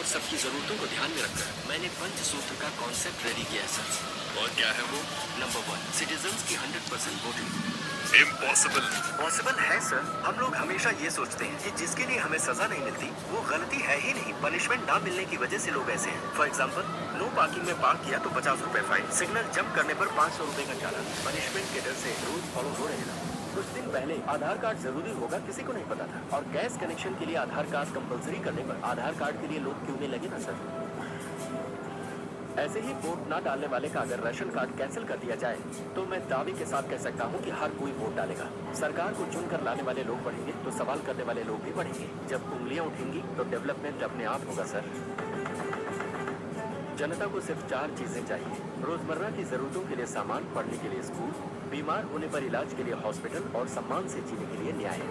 और सबकी जरूरतों को ध्यान में रखकर मैंने पंचसूत्र का कॉन्सेप्ट रेडी किया है सर। और क्या है वो? नंबर 1, सिटीजन्स की 100% वोटिंग। इम्पॉसिबल। पॉसिबल है सर। हम लोग हमेशा ये सोचते हैं कि जिसके लिए हमें सजा नहीं मिलती वो गलती है ही नहीं, पनिशमेंट ना मिलने की वजह से लोग ऐसे हैं। फॉर एग्जाम्पल, नो पार्किंग में पार्क किया तो 50 रुपए फाइन, सिग्नल जंप करने पर 500 रुपए का चालान। पनिशमेंट के डर से रूल फॉलो हो रहे हैं। कुछ दिन पहले आधार कार्ड जरूरी होगा किसी को नहीं पता था, और गैस कनेक्शन के लिए आधार कार्ड कंपलसरी करने पर आधार कार्ड के लिए लोग क्यों में लगे ना सर। ऐसे ही वोट ना डालने वाले का अगर राशन कार्ड कैंसिल कर दिया जाए तो मैं दावे के साथ कह सकता हूं कि हर कोई वोट डालेगा। सरकार को चुनकर लाने वाले लोग बढ़ेंगे तो सवाल करने वाले लोग भी बढ़ेंगे। जब उंगलियां उठेंगी तो डेवलपमेंट अपने आप होगा सर। जनता को सिर्फ 4 चीजें चाहिए: रोजमर्रा की जरूरतों के लिए सामान, पढ़ने के लिए स्कूल, बीमार होने पर इलाज के लिए हॉस्पिटल और सम्मान से जीने के लिए न्याय।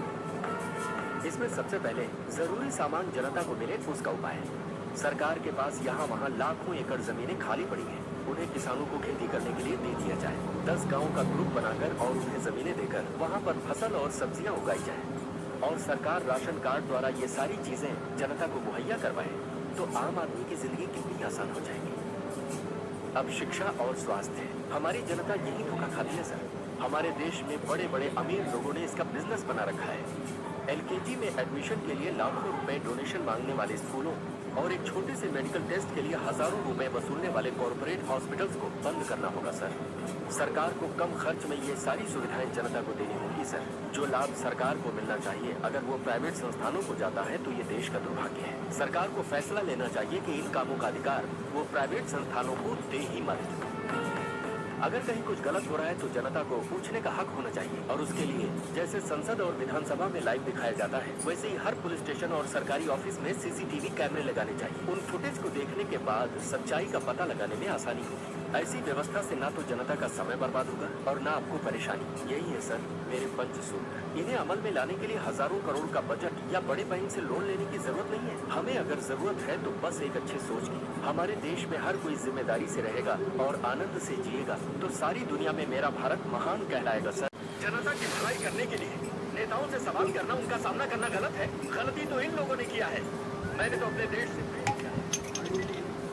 इसमें सबसे पहले जरूरी सामान जनता को मिले उसका उपाय है। सरकार के पास यहाँ वहाँ लाखों एकड़ जमीनें खाली पड़ी हैं, उन्हें किसानों को खेती करने के लिए दे दिया जाए। 10 गाँव का ग्रुप बनाकर और उन्हें जमीनें देकर वहाँ पर फसल और सब्जियाँ उगाई जाए। और सरकार राशन कार्ड द्वारा ये सारी चीजें जनता को मुहैया करवाए तो आम आदमी की जिंदगी कितनी आसान हो जाएगी। अब शिक्षा और स्वास्थ्य, हमारी जनता यही धोखा खाती है सर। हमारे देश में बड़े बड़े अमीर लोगों ने इसका बिजनेस बना रखा है। LKG में एडमिशन के लिए लाखों रुपए डोनेशन मांगने वाले स्कूलों और एक छोटे से मेडिकल टेस्ट के लिए हजारों रुपए वसूलने वाले कॉर्पोरेट हॉस्पिटल्स को बंद करना होगा सर। सरकार को कम खर्च में ये सारी सुविधाएं जनता को देनी होगी सर। जो लाभ सरकार को मिलना चाहिए अगर वो प्राइवेट संस्थानों को जाता है तो ये देश का दुर्भाग्य है। सरकार को फैसला लेना चाहिए कि इन कामों का अधिकार वो प्राइवेट संस्थानों को दे ही मत। अगर कहीं कुछ गलत हो रहा है तो जनता को पूछने का हक होना चाहिए, और उसके लिए जैसे संसद और विधानसभा में लाइव दिखाया जाता है वैसे ही हर पुलिस स्टेशन और सरकारी ऑफिस में CCTV कैमरे लगाने चाहिए। उन फुटेज को देखने के बाद सच्चाई का पता लगाने में आसानी होगी। ऐसी व्यवस्था से ना तो जनता का समय बर्बाद होगा और ना आपको परेशानी। यही है सर मेरे पंचसूत्र। इन्हें अमल में लाने के लिए हजारों करोड़ का बजट या बड़े बैंक से लोन लेने की जरूरत नहीं है। हमें अगर जरूरत है तो बस एक अच्छे सोच की। हमारे देश में हर कोई जिम्मेदारी से रहेगा और आनंद से जिएगा तो सारी दुनिया में मेरा भारत महान कहलाएगा सर। जनता की भलाई करने के लिए नेताओं से सवाल करना, उनका सामना करना गलत है। गलती तो इन लोगों ने किया है। मैंने तो अपने देश से प्रेम किया है।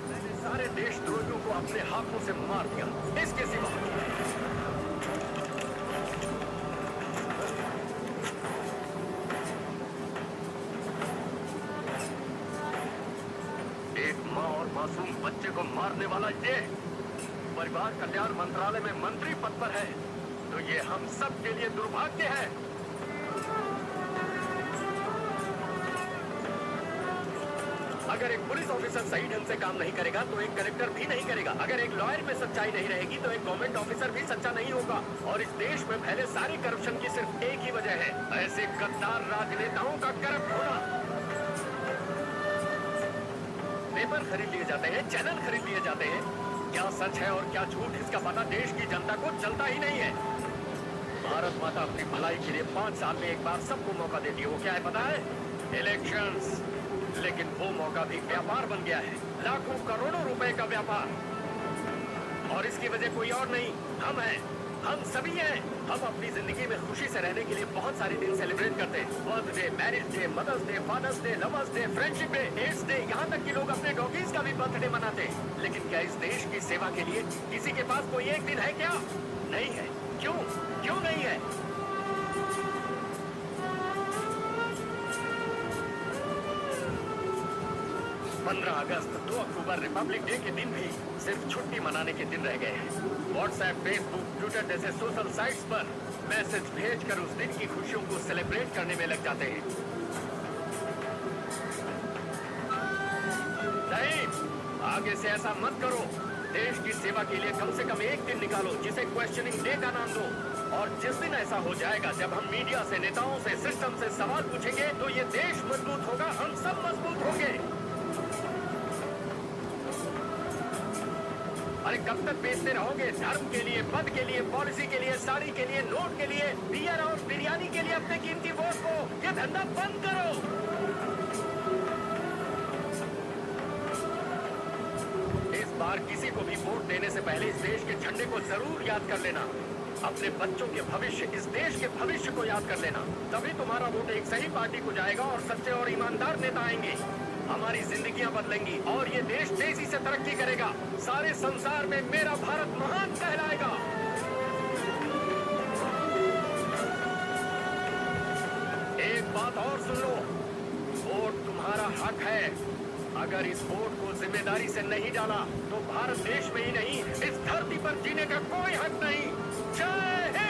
मैंने सारे देशद्रोहियों को अपने हाथों से मार दिया। इसके सिवा एक माँ और मासूम बच्चे को मारने वाला ये परिवार कल्याण मंत्रालय में मंत्री पद पर है तो ये हम सब के लिए दुर्भाग्य है। अगर एक पुलिस ऑफिसर सही ढंग से काम नहीं करेगा तो एक कलेक्टर भी नहीं करेगा। अगर एक लॉयर में सच्चाई नहीं रहेगी तो एक गवर्नमेंट ऑफिसर भी सच्चा नहीं होगा। और इस देश में फैले सारे करप्शन की सिर्फ एक ही वजह है, ऐसे गद्दार राजनेताओं का करप्ट होना। पेपर खरीद लिए जाते हैं, चैनल खरीद लिए जाते हैं, क्या सच है और क्या झूठ इसका पता देश की जनता को चलता ही नहीं है। भारत माता अपनी भलाई के लिए 5 साल में एक बार सबको मौका देती है। वो क्या है पता है? इलेक्शंस। लेकिन वो मौका भी व्यापार बन गया है, लाखों करोड़ों रुपए का व्यापार। और इसकी वजह कोई और नहीं, हम हैं, हम सभी हैं। हम अपनी जिंदगी में खुशी से रहने के लिए बहुत सारे दिन सेलिब्रेट करते हैं। Birthday, marriage day, mother's day, father's day, lovers day, friendship day, AIDS day, यहाँ तक कि लोग अपने डॉगीज का भी बर्थडे मनाते हैं। लेकिन क्या इस देश की सेवा के लिए किसी के पास कोई एक दिन है क्या? नहीं है। क्यों? क्यों नहीं है? 15 अगस्त, 2 अक्टूबर, रिपब्लिक डे के दिन भी सिर्फ छुट्टी मनाने के दिन रह गए हैं। व्हाट्सएप, फेसबुक, ट्विटर जैसे सोशल साइट्स पर मैसेज भेजकर उस दिन की खुशियों को सेलिब्रेट करने में लग जाते हैं। नहीं, आगे से ऐसा मत करो। देश की सेवा के लिए कम से कम एक दिन निकालो जिसे क्वेश्चनिंग डे का नाम दो। और जिस दिन ऐसा हो जाएगा जब हम मीडिया से, नेताओं से, सिस्टम से सवाल पूछेंगे तो ये देश मजबूत होगा, हम सब मजबूत होंगे। अरे कब तक बेचते रहोगे? धर्म के लिए, पद के लिए, पॉलिसी के लिए, साड़ी के लिए, नोट के लिए, बियर और बिरयानी के लिए अपने कीमती वोट को, ये धंधा बंद करो। इस बार किसी को भी वोट देने से पहले इस देश के झंडे को जरूर याद कर लेना। अपने बच्चों के भविष्य, इस देश के भविष्य को याद कर लेना। तभी तुम्हारा वोट एक सही पार्टी को जाएगा और सच्चे और ईमानदार नेता आएंगे। हमारी जिंदगियां बदलेंगी और ये देश तेजी से तरक्की करेगा। सारे संसार में मेरा भारत महान कहलाएगा। एक बात और सुन लो, वोट तुम्हारा हक है। अगर इस वोट को जिम्मेदारी से नहीं डाला तो भारत देश में ही नहीं, इस धरती पर जीने का कोई हक नहीं। जय हिंद।